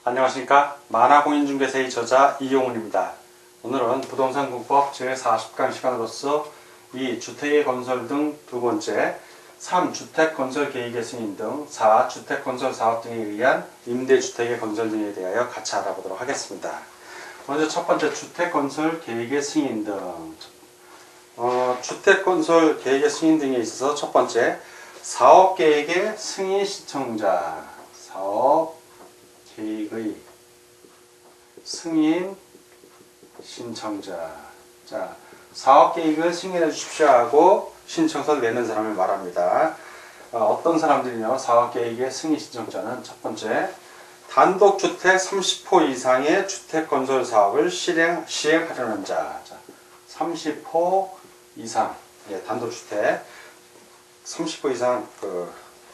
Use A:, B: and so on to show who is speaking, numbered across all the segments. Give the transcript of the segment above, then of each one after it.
A: 안녕하십니까. 만화공인중개사의 저자 이용훈입니다. 오늘은 부동산공법 제40강 시간으로서 이 주택의 건설 등 두 번째, 3. 주택건설계획의 승인 등 4. 주택건설사업 등에 의한 임대주택의 건설 등에 대하여 같이 알아보도록 하겠습니다. 먼저 첫 번째, 주택건설계획의 승인 등. 주택건설계획의 승인 등에 있어서 첫 번째, 사업계획의 승인 신청자. 사업계획의 승인 신청자. 자, 사업계획을 승인해 주십시오 하고 신청서를 내는 사람을 말합니다. 어떤 사람들이냐? 사업계획의 승인 신청자는 첫 번째, 단독주택 30호 이상의 주택건설 사업을 시행하려는 자. 30호 이상, 단독주택 30호 이상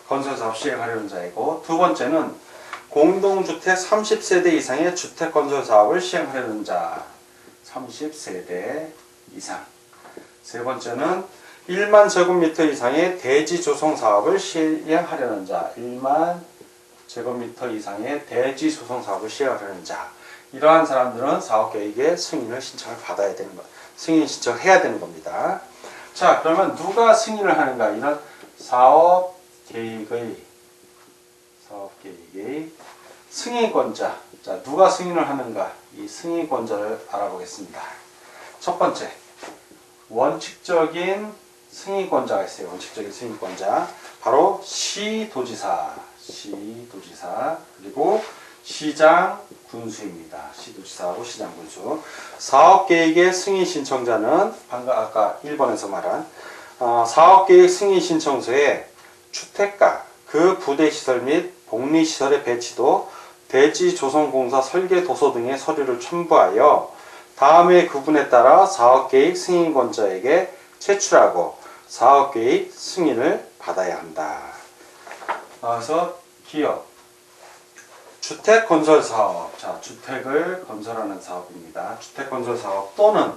A: 건설사업 시행하려는 자이고, 두 번째는 공동주택 30세대 이상의 주택건설사업을 시행하려는 자. 30세대 이상. 세 번째는 1만 제곱미터 이상의 대지 조성 사업을 시행하려는 자. 1만 제곱미터 이상의 대지 조성 사업을 시행하려는 자. 이러한 사람들은 사업계획의 승인을 신청을 받아야 되는 것, 승인 신청해야 되는 겁니다. 자, 그러면 누가 승인을 하는가? 이런 사업계획의 승인권자. 자, 누가 승인을 하는가? 이 승인권자를 알아보겠습니다. 첫 번째, 원칙적인 승인권자가 있어요. 원칙적인 승인권자. 바로 시도지사, 그리고 시장 군수입니다. 시도지사하고 시장 군수. 사업계획의 승인 신청자는 방금 아까 1번에서 말한 사업계획 승인 신청서에 주택가, 그 부대시설 및 복리시설의 배치도, 대지조성공사 설계도서 등의 서류를 첨부하여 다음의 구분에 따라 사업계획 승인권자에게 제출하고 사업계획 승인을 받아야 한다. 그래서 기업, 주택건설사업. 자, 주택을 건설하는 사업입니다. 주택건설사업 또는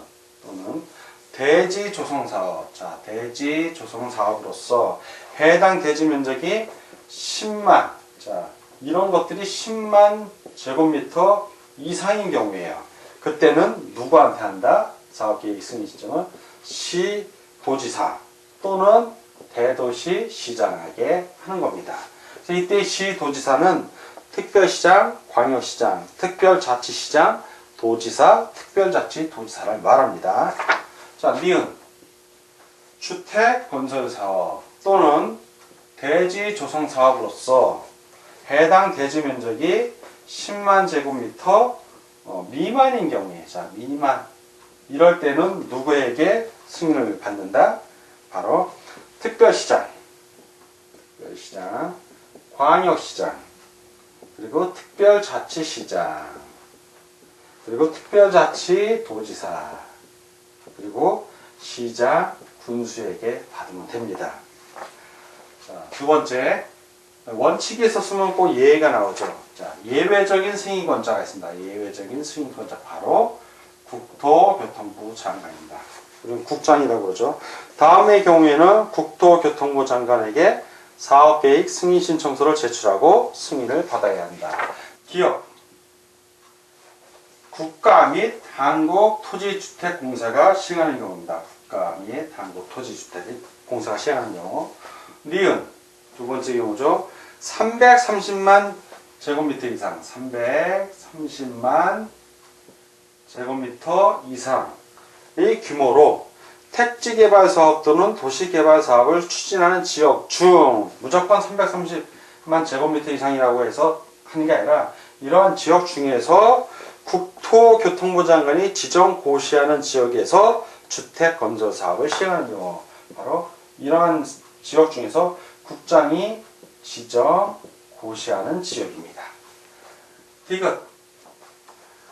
A: 대지조성사업. 자, 대지조성사업으로서 해당 대지면적이 10만, 자, 이런 것들이 10만 제곱미터 이상인 경우에요. 그때는 누구한테 한다? 사업계획 승인 신청은 시도지사 또는 대도시 시장에게 하는 겁니다. 그래서 이때 시도지사는 특별시장, 광역시장, 특별자치시장, 도지사, 특별자치도지사를 말합니다. 자, 니은 주택건설사업 또는 대지조성사업으로서 해당 대지면적이 10만 제곱미터 미만인 경우에, 자, 미만, 이럴 때는 누구에게 승인을 받는다? 바로 특별시장, 광역시장, 그리고 특별자치시장, 그리고 특별자치도지사, 그리고 시장 군수에게 받으면 됩니다. 자, 두 번째, 원칙에 있었으면 꼭 예외가 나오죠. 자, 예외적인 승인권자가 있습니다. 예외적인 승인권자, 바로 국토교통부 장관입니다. 우리는 국장이라고 그러죠. 다음의 경우에는 국토교통부 장관에게 사업계획 승인 신청서를 제출하고 승인을 받아야 한다. 기업, 국가 및 한국토지주택공사가 시행하는 경우입니다. 국가 및 한국토지주택공사가 시행하는 경우. 니은, 두 번째 경우죠. 330만 제곱미터 이상, 330만 제곱미터 이상의 규모로 택지개발사업 또는 도시개발사업을 추진하는 지역 중, 무조건 330만 제곱미터 이상이라고 해서 하는 게 아니라 이러한 지역 중에서 국토교통부 장관이 지정 고시하는 지역에서 주택건설사업을 시행하는 경우, 바로 이러한 지역 중에서 국장이 지정 고시하는 지역입니다. 디귿,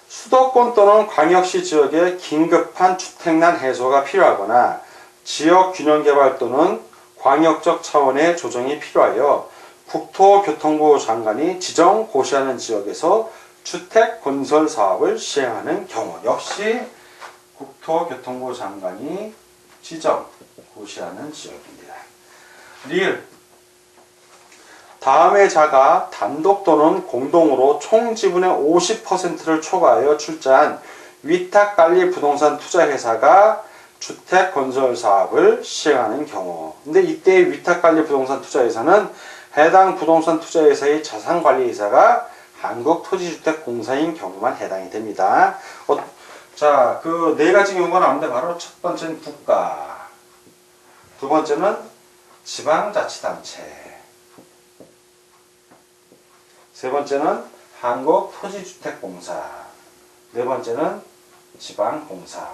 A: 수도권 또는 광역시 지역에 긴급한 주택난 해소가 필요하거나 지역 균형개발 또는 광역적 차원의 조정이 필요하여 국토교통부 장관이 지정 고시하는 지역에서 주택건설 사업을 시행하는 경우, 역시 국토교통부 장관이 지정 고시하는 지역입니다. 리을, 다음의 자가 단독 또는 공동으로 총 지분의 50%를 초과하여 출자한 위탁관리 부동산 투자회사가 주택건설사업을 시행하는 경우. 근데 이때 위탁관리 부동산 투자회사는 해당 부동산 투자회사의 자산관리회사가 한국토지주택공사인 경우만 해당이 됩니다. 자, 그 네 가지 경우가 나오는데 바로 첫 번째는 국가, 두 번째는 지방자치단체, 세 번째는 한국토지주택공사, 네 번째는 지방공사.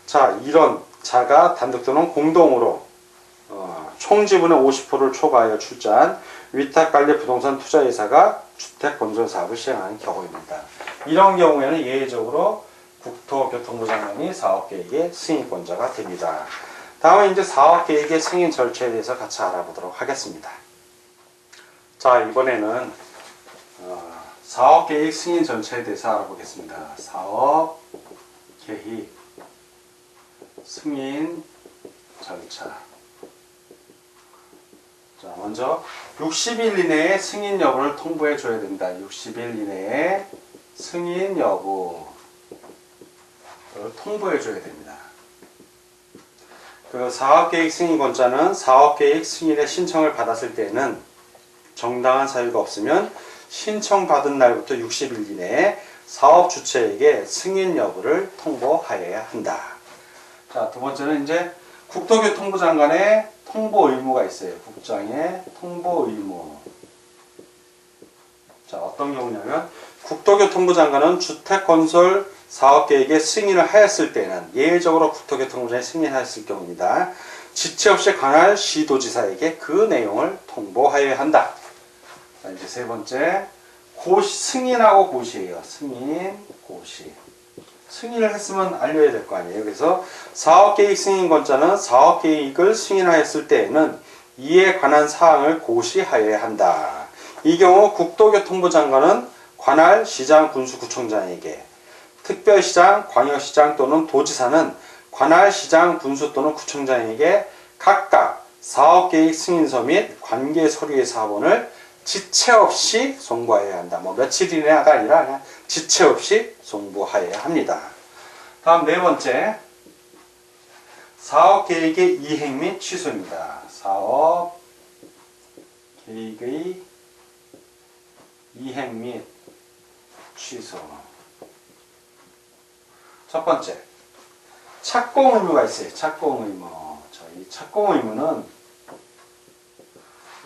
A: 자, 이런 자가 단독 또는 공동으로 총 지분의 50%를 초과하여 출자한 위탁관리 부동산 투자회사가 주택건설 사업을 시행하는 경우입니다. 이런 경우에는 예외적으로 국토교통부 장관이 사업계획의 승인권자가 됩니다. 다음은 이제 사업계획의 승인 절차에 대해서 같이 알아보도록 하겠습니다. 자, 이번에는 사업계획 승인 절차에 대해서 알아보겠습니다. 사업계획 승인 절차. 자, 먼저 60일 이내에 승인 여부를 통보해 줘야 됩니다. 60일 이내에 승인 여부를 통보해 줘야 됩니다. 그 사업계획 승인권자는 사업계획 승인의 신청을 받았을 때에는 정당한 사유가 없으면 신청받은 날부터 60일 이내에 사업 주체에게 승인 여부를 통보하여야 한다. 자, 두 번째는 이제 국토교통부 장관의 통보 의무가 있어요. 국장의 통보 의무. 자, 어떤 경우냐면 국토교통부 장관은 주택건설 사업계획의 승인을 하였을 때는 예외적으로 국토교통부장이 승인하였을 경우입니다. 지체 없이 관할 시도지사에게 그 내용을 통보하여야 한다. 자, 이제 세 번째, 고시, 승인하고 고시예요. 승인, 고시. 승인을 했으면 알려야 될 거 아니에요. 그래서 사업계획 승인권자는 사업계획을 승인하였을 때에는 이에 관한 사항을 고시하여야 한다. 이 경우 국토교통부 장관은 관할 시장, 군수, 구청장에게, 특별시장, 광역시장 또는 도지사는 관할 시장, 군수 또는 구청장에게 각각 사업계획 승인서 및 관계 서류의 사본을 지체 없이 송부하여야 한다. 뭐 며칠 이내가 아니라 그냥 지체 없이 송부하여야 합니다. 다음 네 번째, 사업계획의 이행 및 취소입니다. 사업계획의 이행 및 취소. 첫 번째, 착공 의무가 있어요. 착공 의무. 이 착공 의무는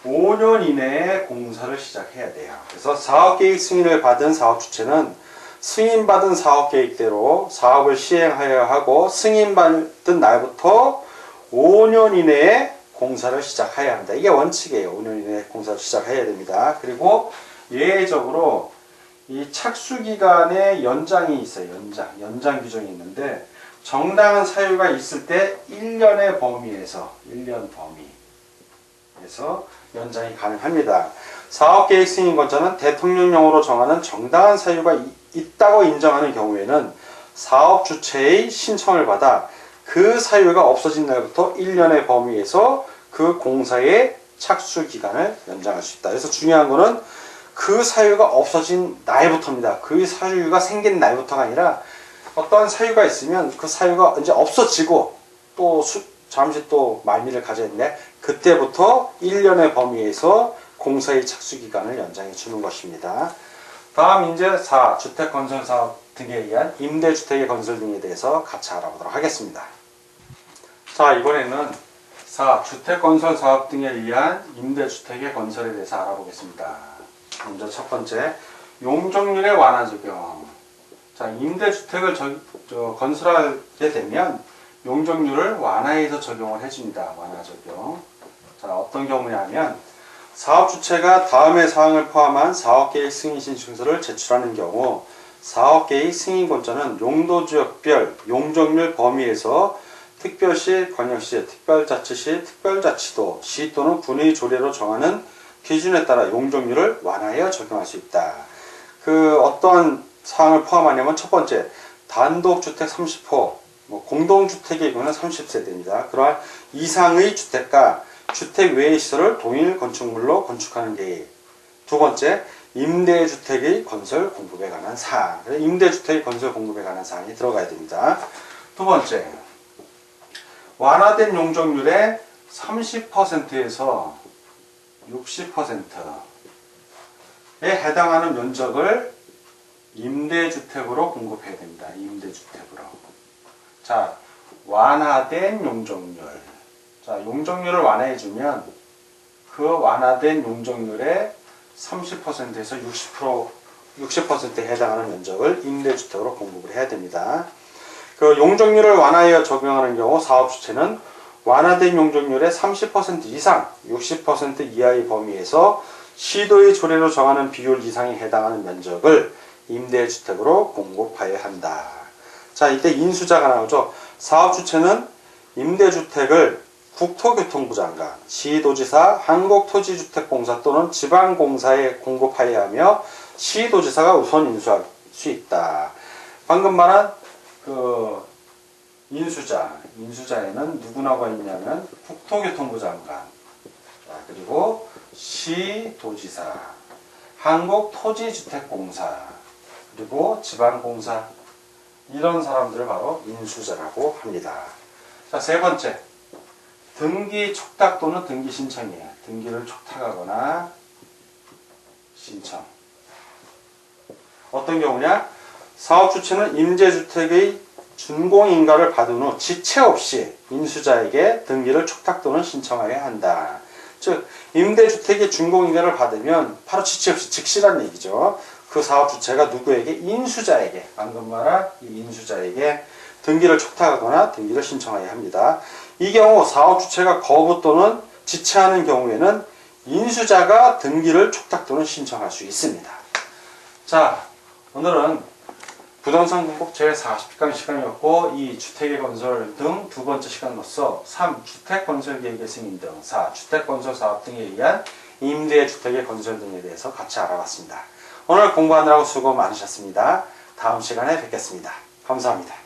A: 5년 이내에 공사를 시작해야 돼요. 그래서 사업계획 승인을 받은 사업주체는 승인받은 사업계획대로 사업을 시행하여야 하고 승인받은 날부터 5년 이내에 공사를 시작해야 합니다. 이게 원칙이에요. 5년 이내에 공사를 시작해야 됩니다. 그리고 예외적으로 이 착수기간의 연장이 있어요. 연장 규정이 있는데 정당한 사유가 있을 때 1년의 범위에서 1년 범위에서 연장이 가능합니다. 사업계획 승인권자는 대통령령으로 정하는 정당한 사유가 있다고 인정하는 경우에는 사업 주체의 신청을 받아 그 사유가 없어진 날부터 1년의 범위에서 그 공사의 착수 기간을 연장할 수 있다. 그래서 중요한 거는 그 사유가 없어진 날부터입니다. 그 사유가 생긴 날부터가 아니라 어떠한 사유가 있으면 그 사유가 이제 없어지고 또 잠시 또 말미를 가졌는데 그때부터 1년의 범위에서 공사의 착수 기간을 연장해 주는 것입니다. 다음 이제 4. 주택건설사업 등에 의한 임대주택의 건설 등에 대해서 같이 알아보도록 하겠습니다. 자, 이번에는 4. 주택건설사업 등에 의한 임대주택의 건설에 대해서 알아보겠습니다. 먼저 첫 번째, 용적률의 완화 적용. 자, 임대주택을 건설하게 되면 용적률을 완화해서 적용을 해줍니다. 완화 적용. 자, 어떤 경우냐면 사업주체가 다음의 사항을 포함한 사업계획 승인 신청서를 제출하는 경우 사업계획 승인권자는 용도지역별 용적률 범위에서 특별시, 광역시, 특별자치시, 특별자치도, 시 또는 군의 조례로 정하는 기준에 따라 용적률을 완화하여 적용할 수 있다. 그 어떠한 사항을 포함하냐면 첫 번째, 단독주택 30호, 공동주택의 경우는 30세대입니다. 그러한 이상의 주택과 주택 외의 시설을 동일 건축물로 건축하는 계획. 두 번째, 임대주택의 건설 공급에 관한 사항. 임대주택의 건설 공급에 관한 사항이 들어가야 됩니다. 두 번째, 완화된 용적률의 30%에서 60%에 해당하는 면적을 임대주택으로 공급해야 됩니다. 임대주택으로. 자, 완화된 용적률. 자, 용적률을 완화해주면 그 완화된 용적률의 30%에서 60%에 해당하는 면적을 임대주택으로 공급을 해야 됩니다. 그 용적률을 완화하여 적용하는 경우 사업주체는 완화된 용적률의 30% 이상, 60% 이하의 범위에서 시도의 조례로 정하는 비율 이상에 해당하는 면적을 임대주택으로 공급하여야 한다. 자, 이때 인수자가 나오죠. 사업주체는 임대주택을 국토교통부 장관, 시도지사, 한국토지주택공사 또는 지방공사에 공급하여야 하며 시도지사가 우선 인수할 수 있다. 방금 말한 그 인수자에는 누구 나와 있냐면 국토교통부 장관, 그리고 시도지사, 한국토지주택공사, 그리고 지방공사, 이런 사람들을 바로 인수자라고 합니다. 자, 세 번째, 등기 촉탁 또는 등기 신청이에요. 등기를 촉탁하거나 신청. 어떤 경우냐? 사업 주체는 임대주택의 준공인가를 받은 후 지체 없이 인수자에게 등기를 촉탁 또는 신청하여야 한다. 즉, 임대주택의 준공인가를 받으면 바로 지체 없이 즉시란 얘기죠. 그 사업 주체가 누구에게? 인수자에게, 방금 말한 이 인수자에게 등기를 촉탁하거나 등기를 신청하여야 합니다. 이 경우 사업 주체가 거부 또는 지체하는 경우에는 인수자가 등기를 촉탁 또는 신청할 수 있습니다. 자, 오늘은 부동산 공급 제40강 시간이었고, 이 주택의 건설 등 두 번째 시간으로서 3. 주택건설계획의 승인 등 4. 주택건설 사업 등에 의한 임대주택의 건설 등에 대해서 같이 알아봤습니다. 오늘 공부하느라고 수고 많으셨습니다. 다음 시간에 뵙겠습니다. 감사합니다.